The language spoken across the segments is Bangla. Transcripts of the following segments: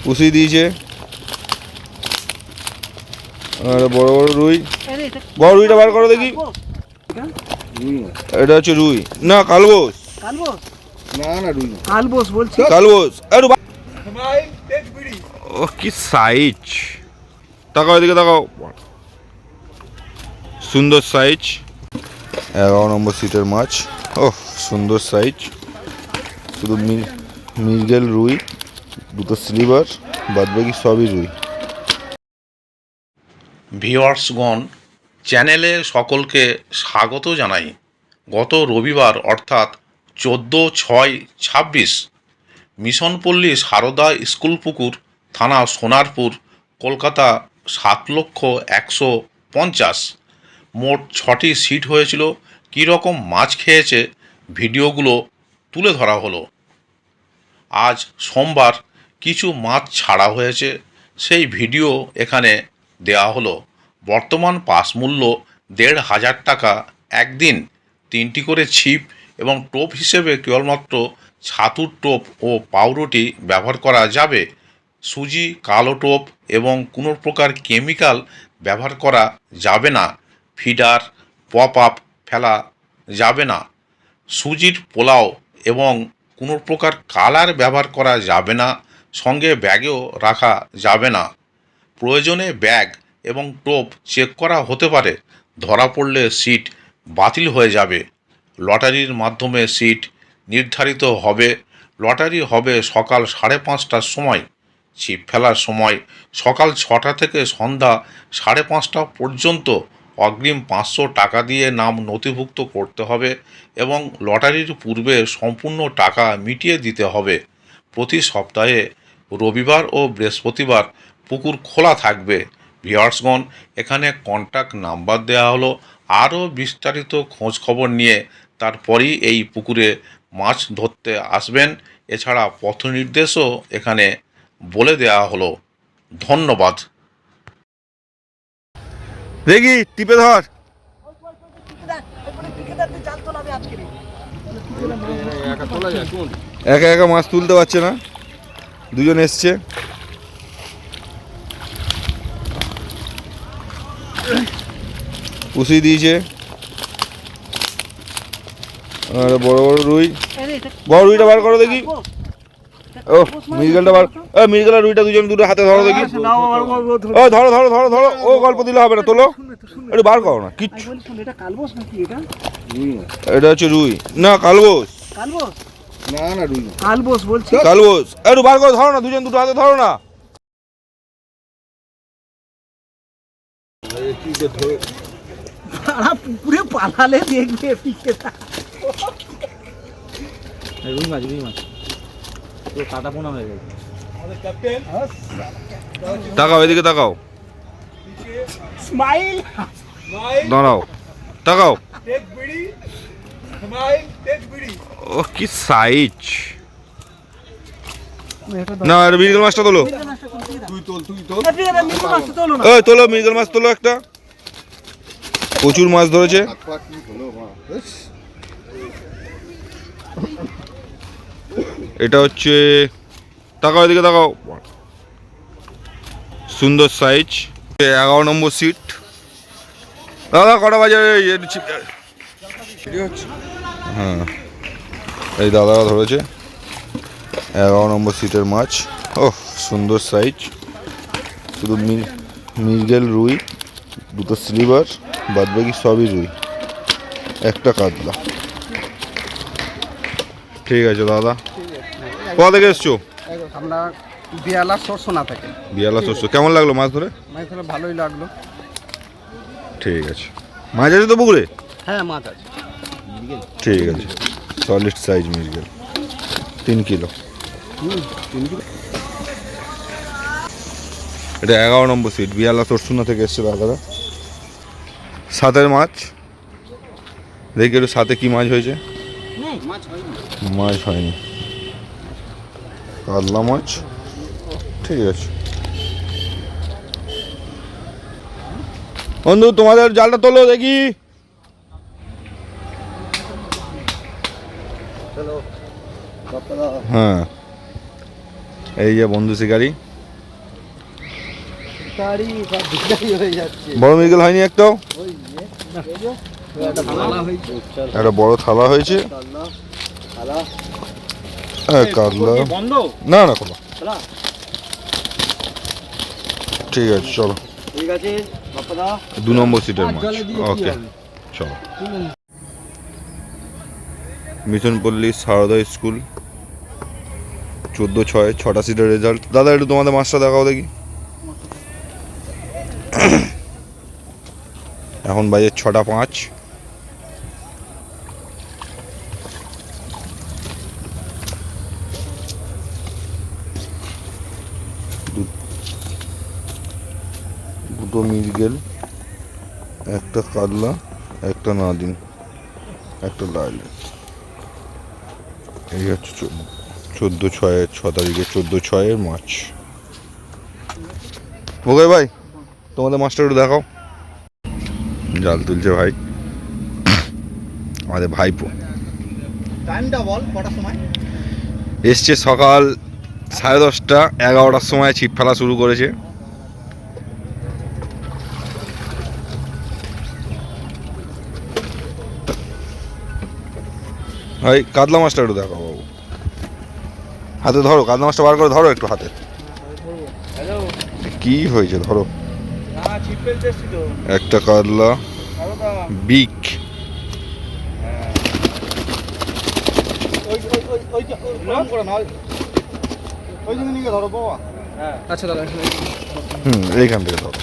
পুষি দিয়েছে। আর বড় বড় রুই, বড় রুইটা বার করো দেখি। এটা হচ্ছে রুই না কালবোস? না না রুই কালবোস বলছি। কালবোস। ও কি সাইজ, তাকাও এদিকে তাকাও, সুন্দর সাইজ। 11 নম্বর সিটের মাছ। ও সুন্দর সাইজ, শুধু মৃগেল রুই, দুটো স্লিভার, বাদবাকি সবই রুই। ভিউয়ার্সগণ, চ্যানেলে সকলকে স্বাগত জানাই। গত রবিবার অর্থাৎ 14/6/26 মিশনপল্লী সারদা স্কুল পুকুর, থানা সোনারপুর, কলকাতা 7,150,000 মোট 6টি সিট হয়েছিল। কীরকম মাছ খেয়েছে ভিডিওগুলো তুলে ধরা হলো। আজ সোমবার কিছু মাছ ছাড়া হয়েছে, সেই ভিডিও এখানে দেওয়া হলো। বর্তমান পাস মূল্য 1,500 টাকা। একদিন 3টি করে ছিপ এবং টোপ হিসেবে কেবলমাত্র ছাতুর টোপ ও পাউরুটি ব্যবহার করা যাবে। সুজি, কালো টোপ এবং কোনো প্রকার কেমিক্যাল ব্যবহার করা যাবে না। ফিডার, পপ আপ ফেলা যাবে না। সুজির পোলাও এবং কোনো প্রকার কালার ব্যবহার করা যাবে না। সঙ্গে ব্যাগেও রাখা যাবে না। প্রয়োজনে ব্যাগ এবং টোপ চেক করা হতে পারে। ধরা পড়লে সিট বাতিল হয়ে যাবে। লটারির মাধ্যমে সিট নির্ধারিত হবে। লটারি হবে সকাল 5:30টার সময়। ছিপ ফেলার সময় সকাল 6টা থেকে সন্ধ্যা 5:30টা পর্যন্ত। অগ্রিম 500 টাকা দিয়ে নাম নথিভুক্ত করতে হবে এবং লটারির পূর্বে সম্পূর্ণ টাকা মিটিয়ে দিতে হবে। প্রতি সপ্তাহে রবিবার ও বৃহস্পতিবার পুকুর খোলা থাকবে। ভিউয়ার্সগণ, এখানে কন্ট্যাক্ট নাম্বার দেওয়া হলো। আরও বিস্তারিত খোঁজ খবর নিয়ে তারপরই এই পুকুরে মাছ ধরতে আসবেন। এছাড়া পথ নির্দেশও এখানে বলে দেওয়া হলো। ধন্যবাদ। দেখি টিপে ধর। একা একা মাছ তুলতে পারছে না, দুজন এসছে। পুষি দিয়েছে। আর বড় বড় রুই, বড় রুইটা বার করো দেখি। ও মৃগেলটা বার, মৃগেল আর রুইটা দুটো হাতে ধরো দেখি। ও ধরো ধরো ধরো ধরো, ও গল্প দিলে হবে না, তোলো একটু বার করো না কিচ্ছু। এটা হচ্ছে রুই না কালবোস? না না রুই কালবোস বলছি। কালবোস। একটু বার করে ধরো না, দুটো হাতে ধরো না। পুকুরে পালালে দেখবে রুই মাছ পুরো কাটা পোনা হয়ে গেছে। তাকাও এদিকে তাকাও, স্মাইল দাঁড়াও, তাকাও। ও কি সাইজ, না মৃগেল মাছটা তোলো। তোলো মৃগেল মাছ তোলো একটা। প্রচুর মাছ ধরেছে। এটা হচ্ছে, তাকাও এদিকে তাকাও, সুন্দর সাইজ। 11 নম্বর সিট। দাদা কটা বাজে? হ্যাঁ এই দাদারা ধরেছে 11 নম্বর সিটের মাছ। ও সুন্দর সাইজ, শুধু মৃগেল রুই, দুটো স্লিভার, বাদবাকি সবই রুই, একটা কাতলা। ঠিক আছে দাদা। কোথা থেকে এসছো? আমরা বিয়ালা সরসোনা থেকে। বিয়ালা সরষে। কেমন লাগলো মাছ ধরে? মাছ ধরে ভালোই লাগলো। ঠিক আছে। মাছ আছে তো পুকুরে? হ্যাঁ মাছ আছে। ঠিক আছে, সলিড সাইজ মৃগেল, 3 কিলো। এটা 11 নম্বর সিট, বিয়ালা সরসুনা থেকে এসছে দাদারা। সাথের মাছ দেখি একটু, সাথে কি মাছ হয়েছে? মাছ হয়নি, কাতলা মাছ। ঠিক আছে বন্ধু, তোমাদের জালটা তোলো দেখি। হ্যাঁ এই যে বন্ধু শিকারি, তারই সব বিক্রি হয়ে যাচ্ছে। বড় মৃগেল হয়নি একটাও? ওই যে, এই যে, একটা থালা হয়েছে। একটা বড় থালা হয়েছে। থালা। হ্যাঁ, কাতলা বন্ধ? না না খোলা। থালা। ঠিক আছে চলো, ঠিক আছে, বাপ্পাদা। 2 নম্বর সিটের মাছ। জলে দিয়ে কি ওকে হবে? চলো। মিশনপল্লী সারদা স্কুল 14/6, 6টা সিটের রেজাল্ট। দাদা একটু তোমাদের মাছটা দেখাও দেখি। এখন বাজে 6টা 5। দুটো মৃগেল, একটা কাতলা, একটা নাদিন, একটা লাল। এই হচ্ছে 14/6, 6 তারিখে 14/6 মাছ। ওকে ভাই, তোমাদের মাছটা একটু দেখাও। জাল তুলছে ভাই আমাদের ভাইপো। টাইমটা বল, কটার সময়? এসছে সকাল 10:30, 11টার সময় ছিপ ফেলা শুরু করেছে। ভাই কাতলা মাছটা একটু দেখাও বাবু, হাতে ধরো, কাতলা মাছটা বার করে ধরো একটু হাতে। হ্যালো। কি হয়েছে ধরো। না, ছিপ ফেলতে এসছি তো। একটা কাতলা সারদা। বিগ। ওই যে, ওরকম করে না, ওই দিকে নিয়ে ধরো বাবা। হ্যাঁ। আচ্ছা দাদা, এইখান থেকে ধরো।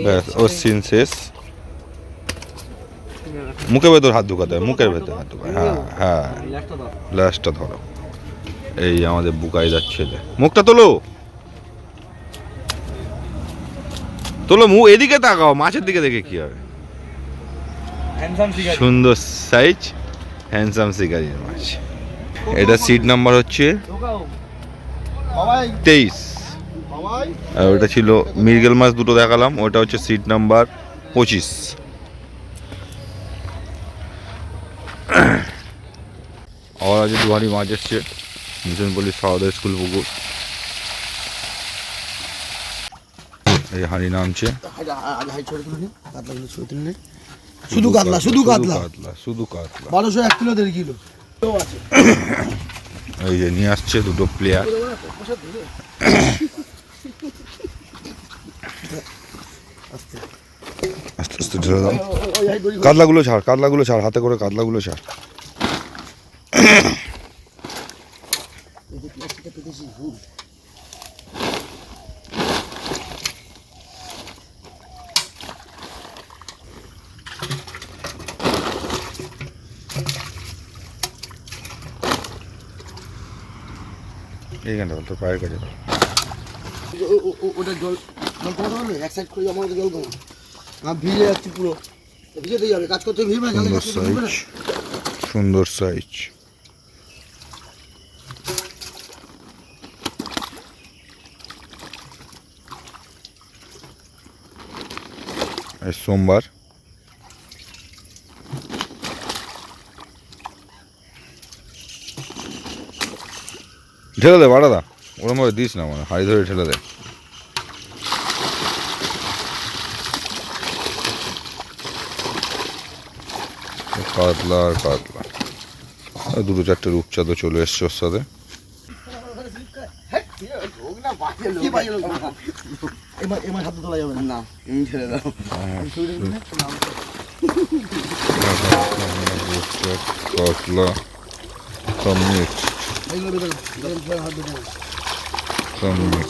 ব্যাস, ওর সিন শেষ। মুখের ভেতর হাত ঢুকাতে হয়, মুখের ভেতর হাত ঢুকায়। হ্যাঁ হ্যাঁ, লাস্টটা ধরো। এই আমাদের বুকাইদার ছেলে, মুখটা তোলো তোলো, মুখ এদিকে তাকাও, মাছের দিকে দেখে কি হবে। সুন্দর সাইজ হ্যান্ডসাম শিকারির মাছ। এটা সিট নাম্বার হচ্ছে 23, আর ওটা ছিল মৃগেল মাছ দুটো দেখালাম, ওটা হচ্ছে সিট নাম্বার 25। আবার আজ দুহারি মাছ এসছে মিশনপল্লী সারদা স্কুল পুকুর। এই হাঁড়ি নামছে। শুধু কাতলা, শুধু কাতলা, শুধু কাতলা 1201 কিলো 1.5 কিলো। এই যে নিয়ে আসছে দুটো প্লেয়ার। আস্তে আস্তে ঢেলে দাও। কাতলাগুলো ছাড়, কাতলাগুলো ছাড়, হাতে করে কাতলাগুলো ছাড়। এইখানটা তোর পায়ের কাছে দাও। ওটা জল জল কমাতে পারবে? এক সাইড করে আমার জল কমা, আমি ভিজে যাচ্ছি পুরো, ভিজেতে যাবে, কাজ করতে ভিজবে না। সুন্দর সাইজ, সুন্দর সাইজ। আজ সোমবার। ঢেলে দে বাড়া দা, ওরম ভাবে দিস না, মানে হাড়ি ধরে ঠেলে দে। কাতলা আর কাতলা, আর 2-4টে রূপচাঁদও চলে এসছে ওর সাথে। এবার হাতে তোলা যাবে না, ছেড়ে দাও। কাতলা সব মিক্স, এগুলো হাত দেবো। সব মিক্স।